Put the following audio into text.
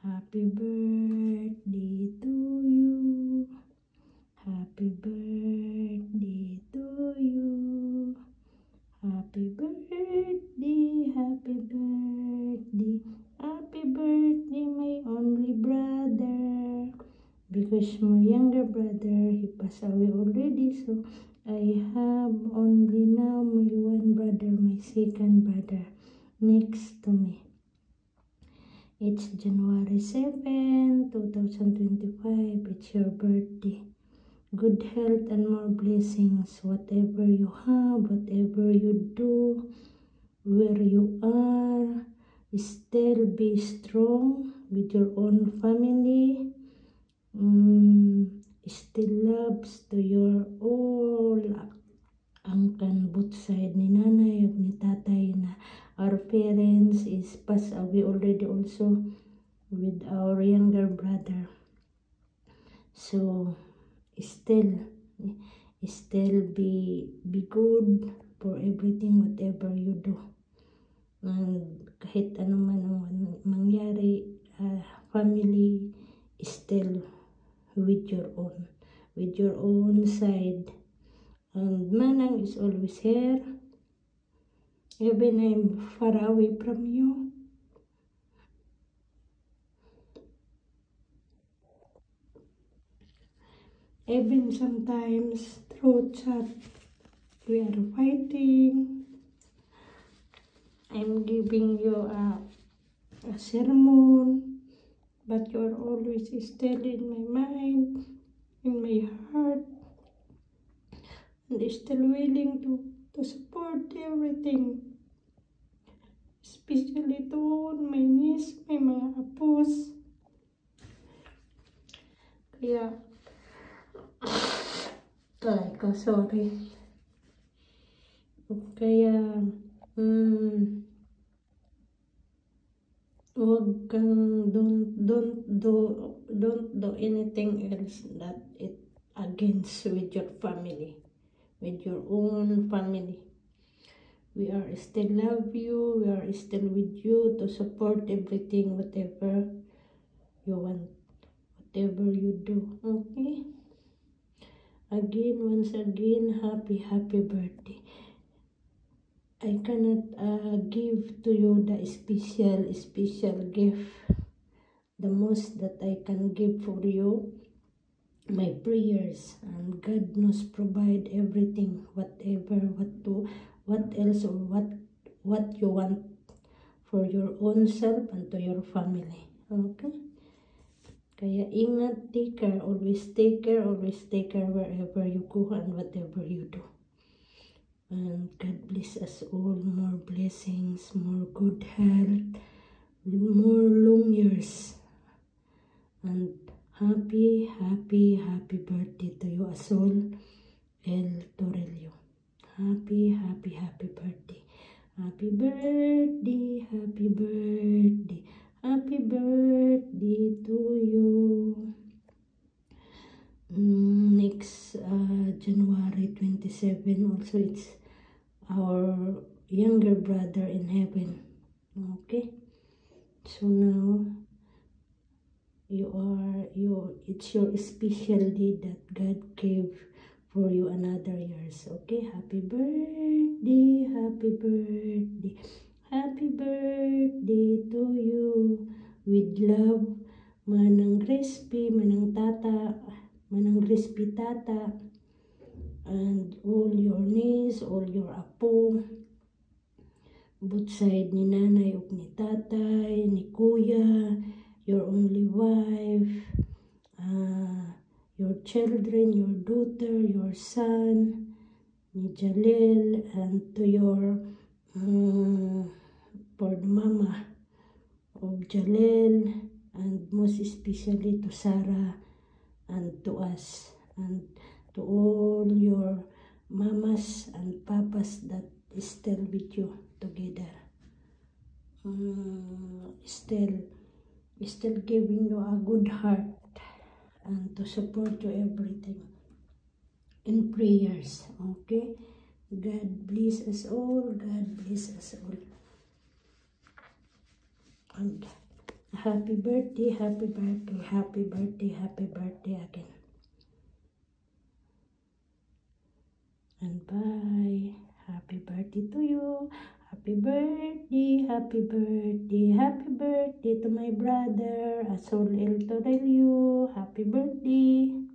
Happy birthday to you. Happy birthday to you. Happy birthday, happy birthday. Happy birthday, my only brother. Because my younger brother, he passed away already, so I have only now my one brother, my second brother, next to me. It's January 7, 2025. It's your birthday. Good health and more blessings. Whatever you have, whatever you do, where you are, still be strong with your own family. Still loves to your all angkan both side ni nanay ug ni tatay na our parents is passed away already also with our younger brother. So still be good for everything whatever you do. And kahit ano man ang mangyari, family is still with your own side. And Manang is always here, even I'm far away from you. Even sometimes through chat, we are fighting. I'm giving you a sermon, but you are always still in my mind, in my heart, and still willing to support everything. Especially to my niece, my mga apos. Kaya, sorry. Kaya, huwag kang don't do anything else that it against with your family, with your own family. We are still love you, we are still with you to support everything, whatever you want, whatever you do, okay? Again, once again, happy birthday. I cannot give to you the special gift. The most that I can give for you, my prayers, and God knows provide everything, whatever, what else or what you want for your own self and to your family, okay? Kaya ingat, take care, always take care wherever you go and whatever you do. And God bless us all, more blessings, more good health, more long years, and happy birthday to you, Asol El Torello. Happy birthday. Happy birthday, happy birthday to you. Next January 27 also, it's our younger brother in heaven, okay? So now it's your special day that God gave for you another years, okay? Happy birthday to you, with love, Manang Crispy, Manang Crispy Tata, and all your niece, all your apo, both side ni nanay ug ni tatay, ni kuya, your only wife, your children, your daughter, your son, ni Jalil, and to your for the mama of Jalil, and most especially to Sarah and to us, and to all your mamas and papas that is still with you together. Still giving you a good heart and to support you everything in prayers, okay? God bless us all, God bless us all. And Happy birthday, happy birthday, happy birthday, happy birthday again. And bye. Happy birthday to you. Happy birthday, happy birthday, happy birthday to my brother, Azul El Torelio. Happy birthday.